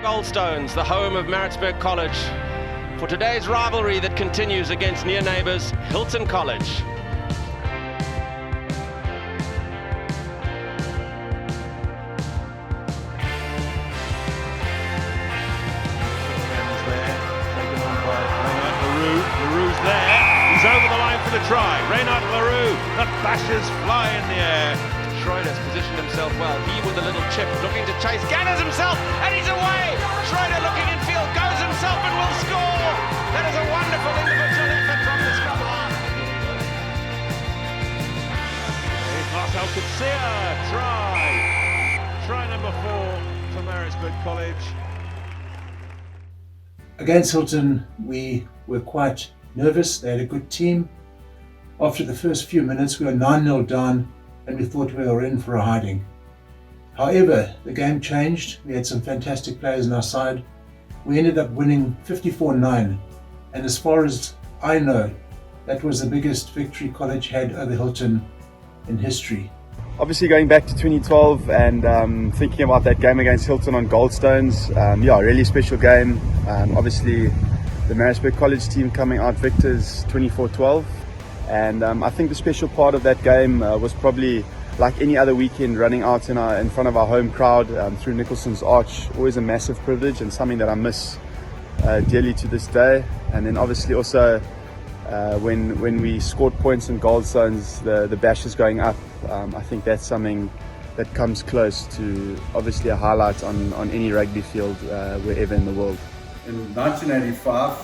Goldstones, the home of Maritzburg College, for today's rivalry that continues against near neighbours Hilton College. Leroux's there, he's over the line for the try. Reynard Leroux, the bashes fly in the air. Schroeder's positioned himself well, he with a little chip, looking to chase, gathers himself, and he's away! Schroeder looking in field, goes himself and will score! That is a wonderful individual effort from the scrum half. Here's Marcel Kutsia, try number 4 for Maritzburg College. Against Hilton, we were quite nervous. They had a good team. After the first few minutes, we were 9-0 down and we thought we were in for a hiding. However, the game changed. We had some fantastic players on our side. We ended up winning 54-9. And as far as I know, that was the biggest victory college had over Hilton in history. Obviously going back to 2012 and thinking about that game against Hilton on Goldstones, really special game. Obviously the Maritzburg College team coming out victors 24-12, and I think the special part of that game was probably like any other weekend, running out in front of our home crowd through Nicholson's Arch. Always a massive privilege and something that I miss dearly to this day. And then obviously also when we scored points in Goldstones, the bashes going up, I think that's something that comes close to obviously a highlight on any rugby field wherever in the world. In 1985,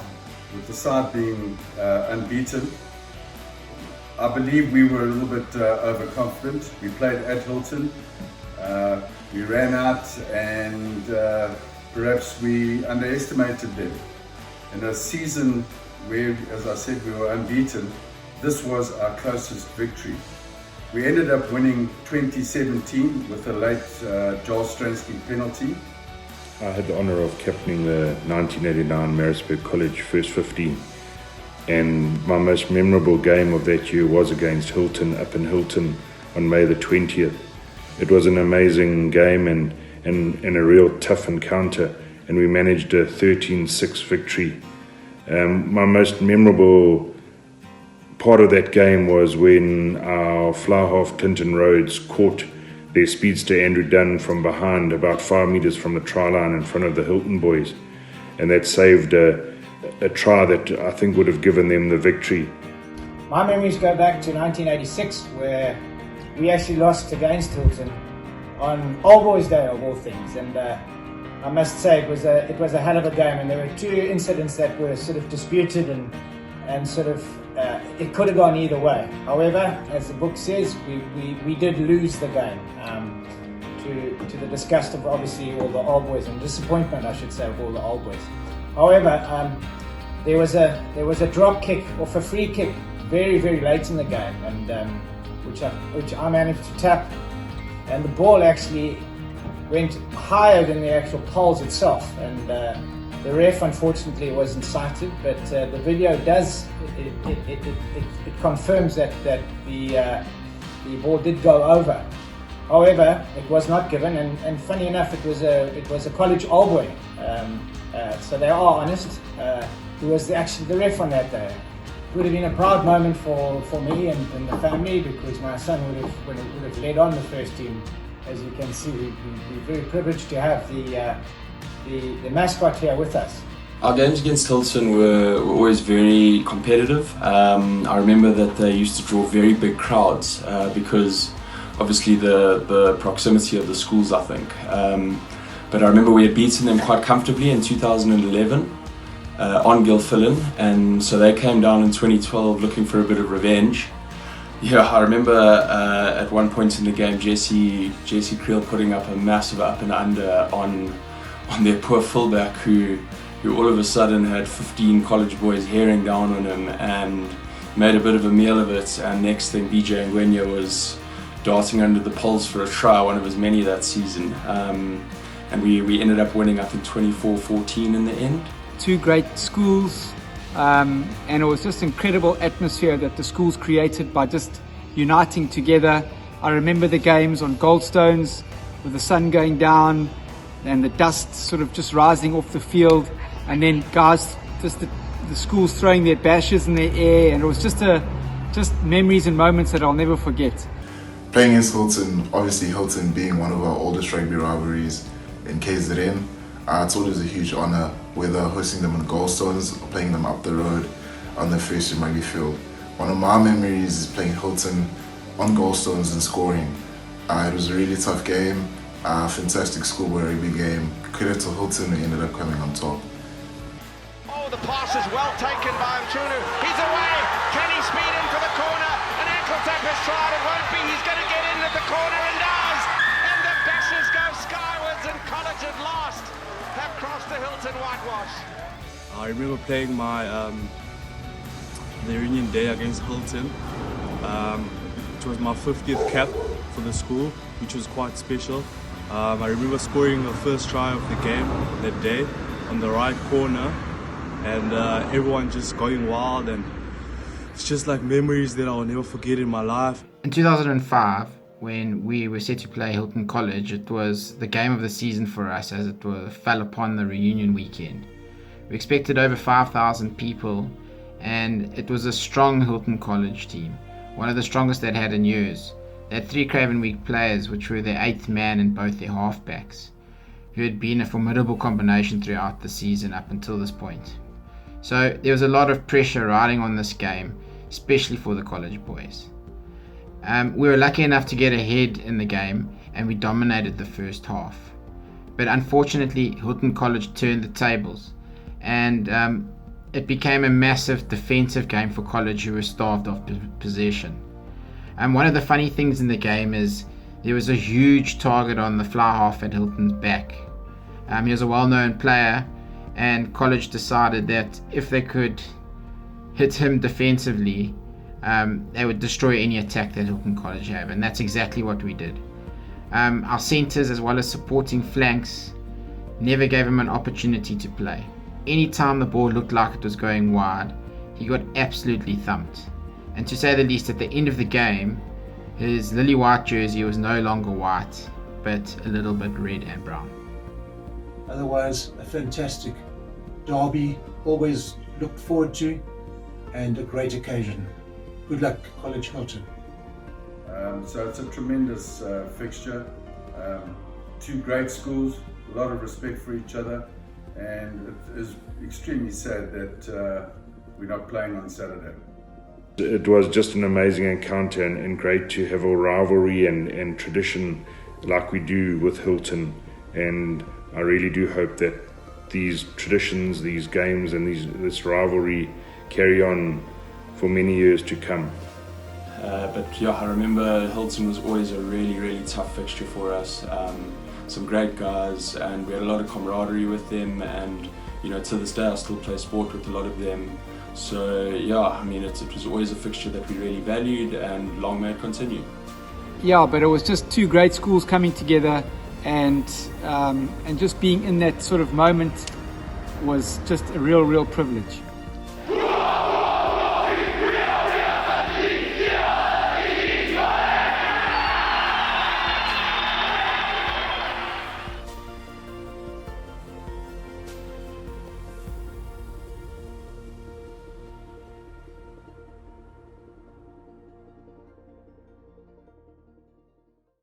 with the side being unbeaten, I believe we were a little bit overconfident. We played at Hilton, we ran out, and perhaps we underestimated them. In a season where, as I said, we were unbeaten, this was our closest victory. We ended up winning 2017 with a late Joel Stransky penalty. I had the honour of captaining the 1989 Maritzburg College first 15, and my most memorable game of that year was against Hilton, up in Hilton on May the 20th. It was an amazing game and a real tough encounter, and we managed a 13-6 victory. My most memorable part of that game was when our fly half Clinton Rhodes caught their speedster Andrew Dunn from behind about 5 metres from the try line in front of the Hilton boys, and that saved a try that I think would have given them the victory. My memories go back to 1986, where we actually lost against Hilton on Oldboys Day of all things, and I must say it was a hell of a game, and there were 2 incidents that were sort of disputed and sort of it could have gone either way. However, as the book says, we did lose the game to the disgust of obviously all the old boys, and disappointment, I should say, of all the old boys. However, there was a drop kick off a free kick very, very late in the game, and which I managed to tap, and the ball actually went higher than the actual poles itself, and the ref unfortunately wasn't cited, but the video does it confirms that the ball did go over. However, it was not given, and funny enough, it was a college old boy, so they are honest, who was actually the ref on that day. It would have been a proud moment for me and the family, because my son would have led on the first team. As you can see, we're very privileged to have the mascot here with us. Our games against Hilton were always very competitive. I remember that they used to draw very big crowds because obviously the proximity of the schools, I think. But I remember we had beaten them quite comfortably in 2011 on Gilfillan, and so they came down in 2012 looking for a bit of revenge. Yeah, I remember at one point in the game, Jesse KRIEL putting up a massive up and under on their poor fullback, who all of a sudden had 15 college boys haring down on him and made a bit of a meal of it. And next thing, BJ Ngwenya was darting under the poles for a try, one of his many that season. And we ended up winning, I think, 24-14 in the end. 2 great schools. And it was just incredible atmosphere that the schools created by just uniting together. I remember the games on Goldstones with the sun going down, and the dust sort of just rising off the field, and then guys, just the schools throwing their bashes in the air, and it was just memories and moments that I'll never forget. Playing against Hilton, obviously Hilton being one of our oldest rugby rivalries in KZN, it's always a huge honour, whether hosting them in Goldstones or playing them up the road on the first year rugby field. One of my memories is playing Hilton on Goldstones and scoring. It was a really tough game, fantastic schoolboy rugby game. Credit to Hilton, who ended up coming on top. Oh, the pass is well taken by Mchunu. He's away. Can he speed in for the corner? An ankle tap is tried. It won't be. He's going to get in at the corner and does. And the Bashes go skywards, and College at last have crossed the Hilton whitewash. I remember playing the reunion day against Hilton. It was my 50th cap for the school, which was quite special. I remember scoring the first try of the game that day on the right corner, and everyone just going wild, and it's just like memories that I'll never forget in my life. In 2005, when we were set to play Hilton College, it was the game of the season for us, as it fell upon the reunion weekend. We expected over 5,000 people, and it was a strong Hilton College team, one of the strongest they'd had in years. They had 3 Craven Week players, which were their 8th man in both their halfbacks, who had been a formidable combination throughout the season up until this point. So there was a lot of pressure riding on this game, especially for the college boys. We were lucky enough to get ahead in the game, and we dominated the first half. But unfortunately, Hilton College turned the tables, and it became a massive defensive game for College, who were starved of possession. One of the funny things in the game is there was a huge target on the fly half at Hilton's back. He was a well-known player, and College decided that if they could hit him defensively, they would destroy any attack that Hilton College have, and that's exactly what we did. Our centres, as well as supporting flanks, never gave him an opportunity to play. Anytime the ball looked like it was going wide, he got absolutely thumped. And to say the least, at the end of the game, his lily white jersey was no longer white, but a little bit red and brown. Otherwise, a fantastic derby, always looked forward to, and a great occasion. Good luck, College Hilton. So it's a tremendous fixture. 2 great schools, a lot of respect for each other, and it is extremely sad that we're not playing on Saturday. It was just an amazing encounter, and great to have a rivalry and tradition like we do with Hilton. And I really do hope that these traditions, these games and this rivalry carry on for many years to come. But yeah, I remember Hilton was always a really, really tough fixture for us. Some great guys, and we had a lot of camaraderie with them, and to this day I still play sport with a lot of them. So yeah, I mean it was always a fixture that we really valued, and long may it continue. Yeah, but it was just 2 great schools coming together, and just being in that sort of moment was just a real privilege.